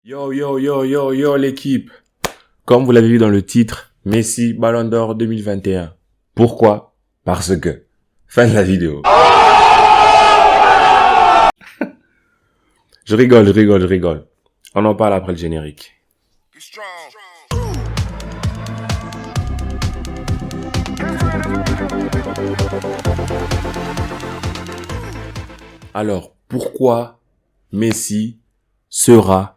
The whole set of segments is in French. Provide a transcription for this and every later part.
Yo, yo, yo, yo, yo, l'équipe. Comme vous l'avez vu dans le titre, Messi, Ballon d'Or 2021. Pourquoi? Parce que. Fin de la vidéo. Je rigole. On en parle après le générique. Alors, pourquoi Messi sera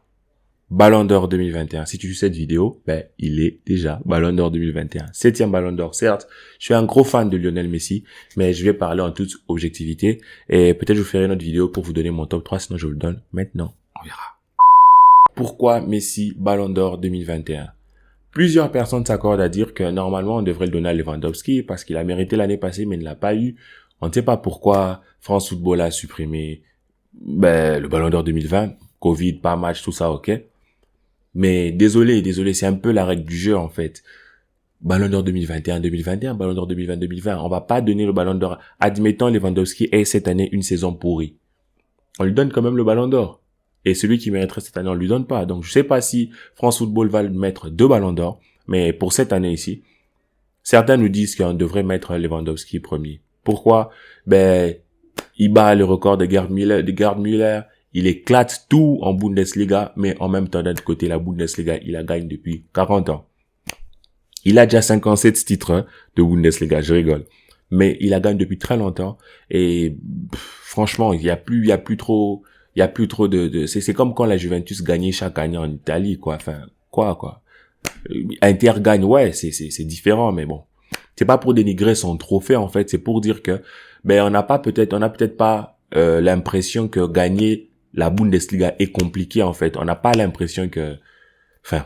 Ballon d'Or 2021? Si tu suis cette vidéo, il est déjà Ballon d'Or 2021. 7e Ballon d'Or, certes. Je suis un gros fan de Lionel Messi, mais je vais parler en toute objectivité. Et peut-être je vous ferai une autre vidéo pour vous donner mon top 3, sinon je vous le donne maintenant. On verra. Pourquoi Messi Ballon d'Or 2021? Plusieurs personnes s'accordent à dire que normalement on devrait le donner à Lewandowski parce qu'il a mérité l'année passée mais ne l'a pas eu. On ne sait pas pourquoi France Football a supprimé le Ballon d'Or 2020, Covid, pas match, tout ça, ok. Mais désolé, c'est un peu la règle du jeu en fait. Ballon d'Or 2021, Ballon d'Or 2020. On va pas donner le Ballon d'Or. Admettons Lewandowski ait cette année une saison pourrie. On lui donne quand même le Ballon d'Or. Et celui qui mériterait cette année, on lui donne pas. Donc je sais pas si France Football va lui mettre 2 Ballons d'Or, mais pour cette année ici, certains nous disent qu'on devrait mettre Lewandowski premier. Pourquoi? Il bat le record de Gerd Müller. Il éclate tout en Bundesliga, mais en même temps, d'un côté, la Bundesliga, il la gagne depuis 40 ans. Il a déjà 57 titres de Bundesliga, je rigole. Mais il la gagne depuis très longtemps, et franchement, il y a plus trop de c'est comme quand la Juventus gagnait chaque année en Italie, quoi. Enfin, quoi. Inter gagne, ouais, c'est différent, mais bon. C'est pas pour dénigrer son trophée, en fait, c'est pour dire que, on n'a peut-être pas l'impression que gagner la Bundesliga est compliqué, en fait. On n'a pas l'impression que,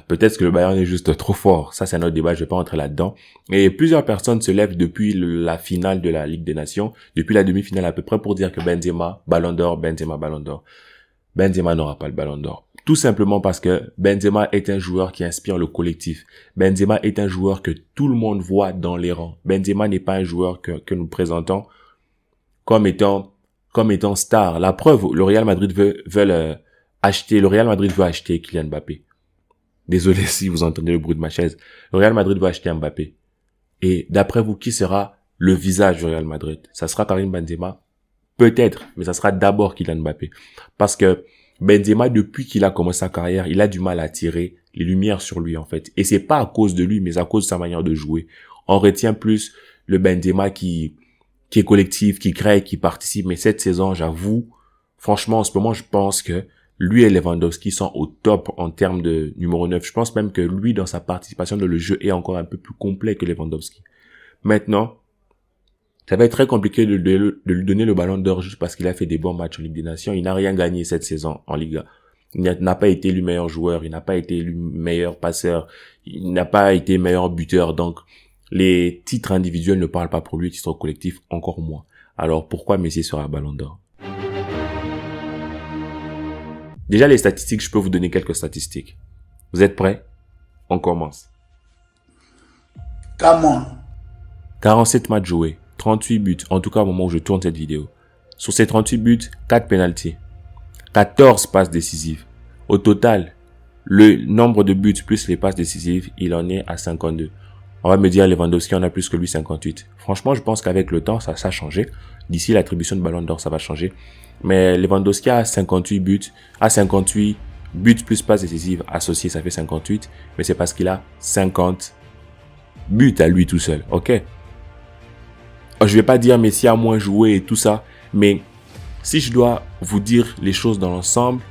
peut-être que le Bayern est juste trop fort. Ça, c'est un autre débat, je vais pas rentrer là-dedans. Et plusieurs personnes se lèvent depuis la finale de la Ligue des Nations, depuis la demi-finale à peu près, pour dire que Benzema, Ballon d'Or. Benzema n'aura pas le Ballon d'Or. Tout simplement parce que Benzema est un joueur qui inspire le collectif. Benzema est un joueur que tout le monde voit dans les rangs. Benzema n'est pas un joueur que nous présentons comme étant star. La preuve, le Real Madrid veut acheter Kylian Mbappé. Désolé si vous entendez le bruit de ma chaise. Le Real Madrid veut acheter Mbappé. Et d'après vous, qui sera le visage du Real Madrid? Ça sera Karim Benzema? Peut-être, mais ça sera d'abord Kylian Mbappé. Parce que Benzema, depuis qu'il a commencé sa carrière, il a du mal à attirer les lumières sur lui, en fait. Et c'est pas à cause de lui, mais à cause de sa manière de jouer. On retient plus le Benzema qui est collectif, qui crée, qui participe. Mais cette saison, j'avoue, franchement, en ce moment, je pense que lui et Lewandowski sont au top en termes de numéro 9. Je pense même que lui, dans sa participation dans le jeu, est encore un peu plus complet que Lewandowski. Maintenant, ça va être très compliqué de lui donner le Ballon d'Or juste parce qu'il a fait des bons matchs en Ligue des Nations. Il n'a rien gagné cette saison en Liga. Il n'a pas été élu meilleur joueur, il n'a pas été élu meilleur passeur, il n'a pas été meilleur buteur. Donc, les titres individuels ne parlent pas pour lui, les titres collectifs encore moins. Alors, pourquoi Messi sera Ballon d'Or? Déjà, les statistiques, je peux vous donner quelques statistiques. Vous êtes prêts? On commence. Come on. 47 matchs joués, 38 buts, en tout cas au moment où je tourne cette vidéo. Sur ces 38 buts, 4 pénaltys, 14 passes décisives. Au total, le nombre de buts plus les passes décisives, il en est à 52. On va me dire, Lewandowski en a plus que lui, 58. Franchement, je pense qu'avec le temps, ça a changé. D'ici l'attribution de Ballon d'Or, ça va changer. Mais Lewandowski a 58 buts plus passes décisives associées, ça fait 58. Mais c'est parce qu'il a 50 buts à lui tout seul, ok? Je vais pas dire Messi a moins joué et tout ça, mais si je dois vous dire les choses dans l'ensemble,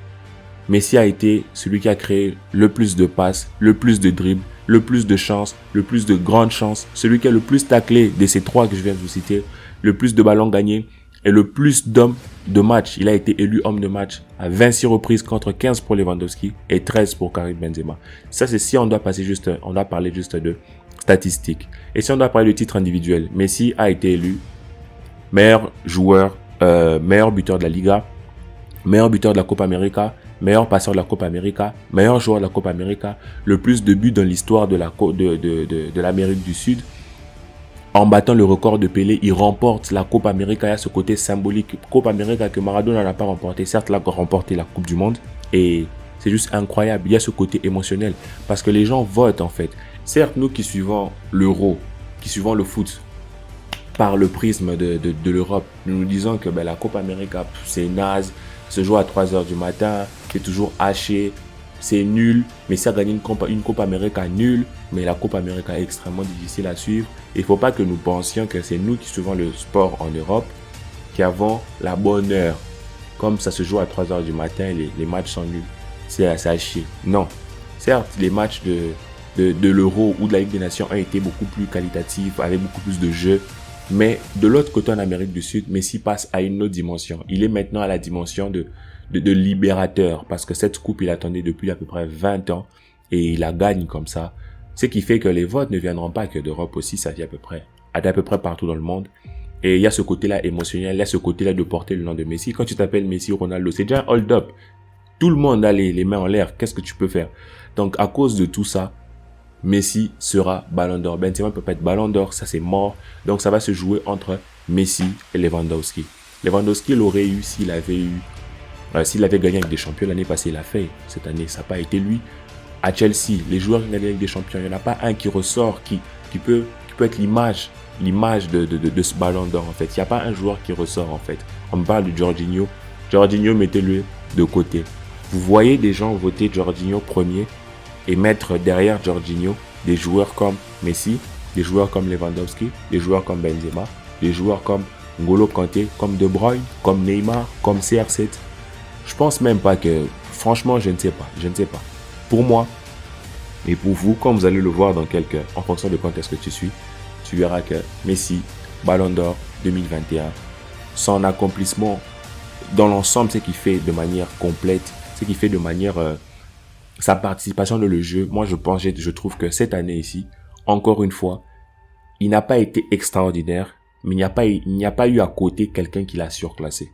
Messi a été celui qui a créé le plus de passes, le plus de dribbles, le plus de chances, le plus de grandes chances, celui qui a le plus taclé de ces 3 que je viens de vous citer, le plus de ballons gagnés et le plus d'hommes de match. Il a été élu homme de match à 26 reprises contre 15 pour Lewandowski et 13 pour Karim Benzema. Ça, c'est si on doit parler juste de statistiques. Et si on doit parler de titre individuel, Messi a été élu meilleur joueur, meilleur buteur de la Liga, meilleur buteur de la Copa América, meilleur passeur de la Copa América, meilleur joueur de la Copa América, le plus de buts dans l'histoire de l'Amérique du Sud. En battant le record de Pelé, il remporte la Copa América. Il y a ce côté symbolique. Copa América que Maradona n'a pas remporté. Certes, il a remporté la Coupe du Monde. Et c'est juste incroyable. Il y a ce côté émotionnel parce que les gens votent en fait. Certes, nous qui suivons l'euro, qui suivons le foot par le prisme de l'Europe, nous disons que la Copa América, c'est naze, se joue à 3h du matin, c'est toujours haché, c'est nul, mais ça gagne une Copa América nulle, mais la Copa América est extrêmement difficile à suivre. Il ne faut pas que nous pensions que c'est nous qui suivons le sport en Europe qui avons la bonne heure. Comme ça se joue à 3h du matin, les matchs sont nuls. C'est à chier. Non. Certes, les matchs de l'Euro ou de la Ligue des Nations ont été beaucoup plus qualitatifs, avec beaucoup plus de jeux. Mais de l'autre côté, en Amérique du Sud, Messi passe à une autre dimension. Il est maintenant à la dimension de libérateur. Parce que cette coupe, il attendait depuis à peu près 20 ans. Et il la gagne comme ça. Ce qui fait que les votes ne viendront pas que d'Europe aussi. Ça vient à peu près partout dans le monde. Et il y a ce côté-là émotionnel. Il y a ce côté-là de porter le nom de Messi. Quand tu t'appelles Messi ou Ronaldo, c'est déjà un hold-up. Tout le monde a les mains en l'air. Qu'est-ce que tu peux faire? Donc, à cause de tout ça, Messi sera Ballon d'Or. Benzema ne peut pas être Ballon d'Or, ça c'est mort. Donc ça va se jouer entre Messi et Lewandowski. Lewandowski l'aurait eu s'il avait gagné avec des champions l'année passée, il l'a fait. Cette année, ça n'a pas été lui. À Chelsea, les joueurs qui gagnent avec des champions, il n'y en a pas un qui ressort, qui peut être l'image de ce Ballon d'Or en fait. Il n'y a pas un joueur qui ressort en fait. On me parle de Jorginho. Jorginho, mettez-le de côté. Vous voyez des gens voter Jorginho premier et mettre derrière Jorginho des joueurs comme Messi, des joueurs comme Lewandowski, des joueurs comme Benzema, des joueurs comme N'Golo Kanté, comme De Bruyne, comme Neymar, comme CR7. Je pense même pas que... Franchement, je ne sais pas. Pour moi, et pour vous, quand vous allez le voir dans quelques heures, en fonction de quand est-ce que tu suis, tu verras que Messi, Ballon d'Or 2021, son accomplissement dans l'ensemble, ce qu'il fait de manière complète, ce qu'il fait de manière... sa participation dans le jeu, moi je trouve que cette année ici, encore une fois, il n'a pas été extraordinaire, mais il n'y a pas eu à côté quelqu'un qui l'a surclassé.